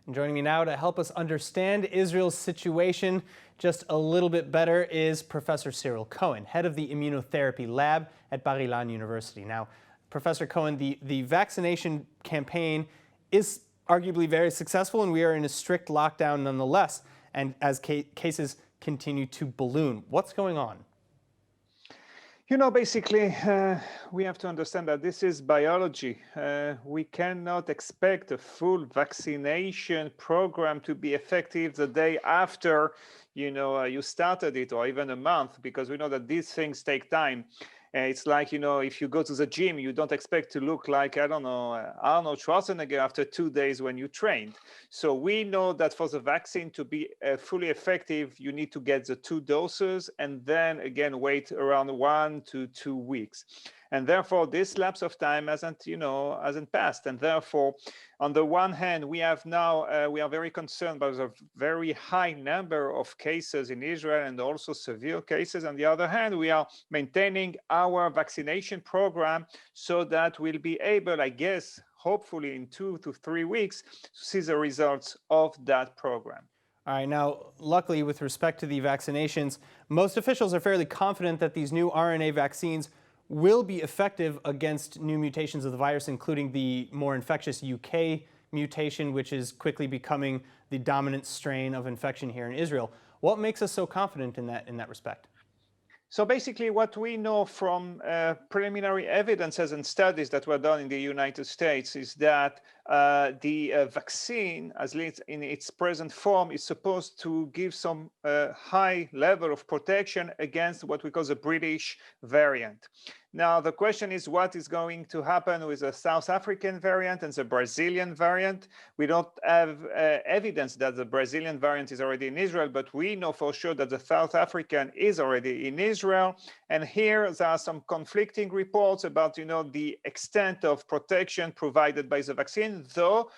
And joining me now to help us understand Israel's situation just a little bit better is Professor Cyrille Cohen, head of the Immunotherapy lab at Bar-Ilan University. Now, Professor Cohen, the vaccination campaign is arguably very successful, and we are in a strict lockdown nonetheless, and as cases continue to balloon. What's going on? Basically, we have to understand that this is biology. We cannot expect a full vaccination program to be effective the day after, you started it, or even a month, because we know that these things take time. It's like, if you go to the gym, you don't expect to look like, I don't know, Arnold Schwarzenegger after 2 days when you trained. So we know that for the vaccine to be fully effective, you need to get the 2 doses and then again wait around 1 to 2 weeks. And therefore, this lapse of time hasn't passed. And therefore, on the one hand, we are very concerned by the very high number of cases in Israel and also severe cases. On the other hand, we are maintaining our vaccination program so that we'll be able, I guess, hopefully in 2 to 3 weeks, to see the results of that program. All right, now, luckily, with respect to the vaccinations, most officials are fairly confident that these new RNA vaccines will be effective against new mutations of the virus, including the more infectious UK mutation, which is quickly becoming the dominant strain of infection here in Israel. What makes us so confident in that respect? So basically, what we know from preliminary evidences and studies that were done in the United States is that the vaccine, at least in its present form, is supposed to give some high level of protection against what we call the British variant. Now, the question is what is going to happen with the South African variant and the Brazilian variant. We don't have evidence that the Brazilian variant is already in Israel, but we know for sure that the South African is already in Israel. And here there are some conflicting reports about, the extent of protection provided by the vaccine, though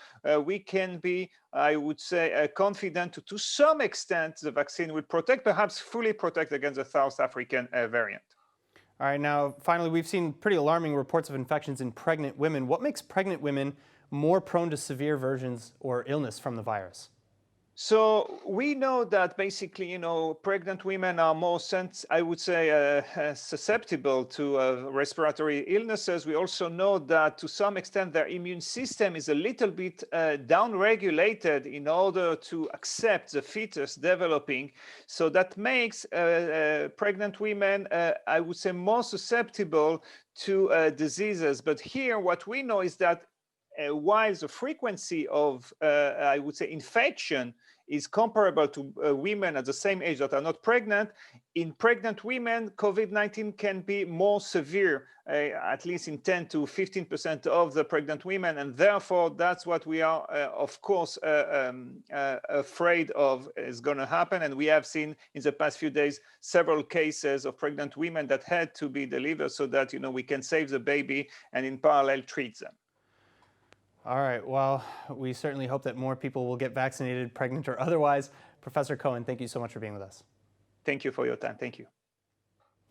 we can be, I would say, confident to some extent the vaccine will protect, perhaps fully protect against the South African variant. All right, now, finally, we've seen pretty alarming reports of infections in pregnant women. What makes pregnant women more prone to severe versions or illness from the virus? So we know that basically, pregnant women are more, I would say, susceptible to respiratory illnesses. We also know that to some extent their immune system is a little bit downregulated in order to accept the fetus developing. So that makes pregnant women, I would say, more susceptible to diseases. But here, what we know is that while the frequency of, I would say, infection is comparable to women at the same age that are not pregnant, in pregnant women, COVID-19 can be more severe, at least in 10 to 15% of the pregnant women. And therefore, that's what we are, of course, afraid of is going to happen. And we have seen in the past few days several cases of pregnant women that had to be delivered so that, we can save the baby and in parallel treat them. All right, well, we certainly hope that more people will get vaccinated, pregnant or otherwise. Professor Cohen, thank you so much for being with us. Thank you for your time. Thank you.